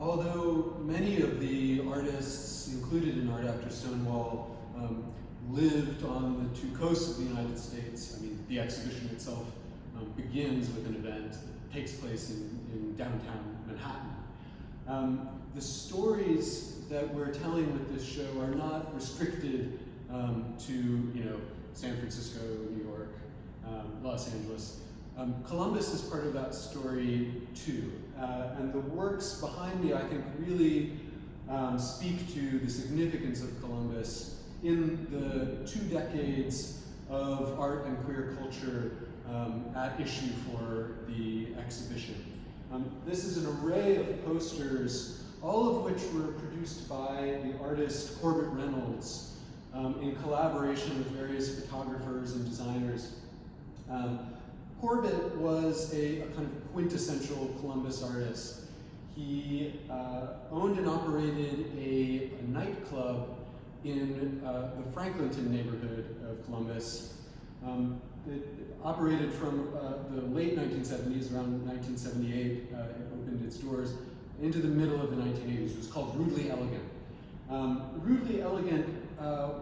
Although many of the artists included in Art After Stonewall lived on the two coasts of the United States, I mean, the exhibition itself begins with an event that takes place in downtown Manhattan. The stories that we're telling with this show are not restricted to San Francisco, New York, Los Angeles. Columbus is part of that story too, and the works behind me, I think, really speak to the significance of Columbus in the 2 decades of art and queer culture at issue for the exhibition. This is an array of posters, all of which were produced by the artist Corbett Reynolds in collaboration with various photographers and designers. Corbett was a kind of quintessential Columbus artist. He owned and operated a nightclub in the Franklinton neighborhood of Columbus. It operated from the late 1970s, around 1978, it opened its doors, into the middle of the 1980s. It was called Rudely Elegant. Rudely Elegant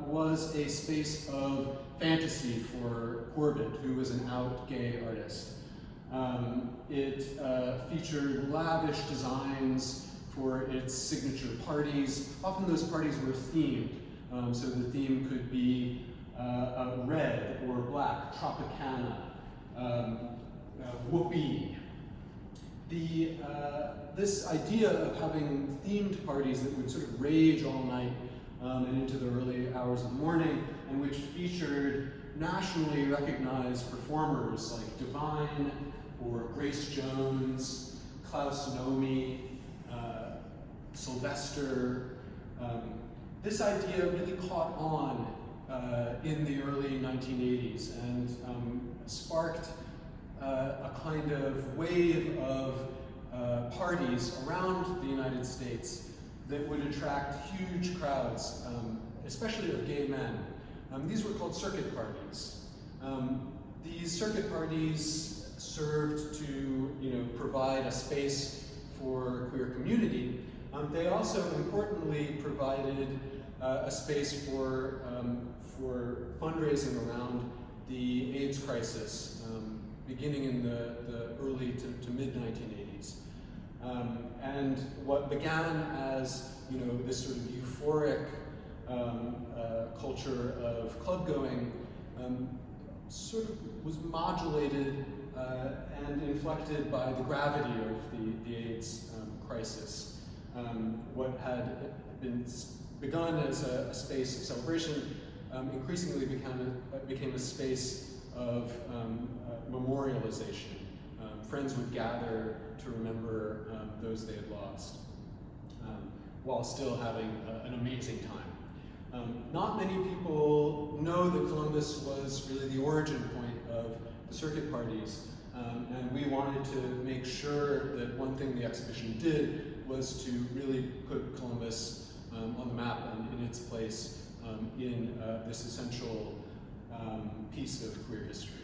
was a space of fantasy for Corbett, who was an out gay artist. It featured lavish designs for its signature parties. Often those parties were themed, so the theme could be red or black, Tropicana, whoopee. This idea of having themed parties that would sort of rage all night and into the early hours of the morning, and which featured nationally recognized performers like Divine or Grace Jones, Klaus Nomi, Sylvester. This idea really caught on in the early 1980s and sparked a kind of wave of parties around the United States that would attract huge crowds, especially of gay men. These were called circuit parties. These circuit parties served to provide a space for queer community. They also importantly provided a space for fundraising around the AIDS crisis, beginning in the early to mid 1980s. And what began as this sort of euphoric culture of club going sort of was modulated and inflected by the gravity of the AIDS crisis. What had been begun as a space of celebration increasingly became a space of memorialization. Friends would gather to remember those they had lost, while still having an amazing time. Not many people know that Columbus was really the origin point of the circuit parties, and we wanted to make sure that one thing the exhibition did was to really put Columbus on the map and in its place in this essential piece of queer history.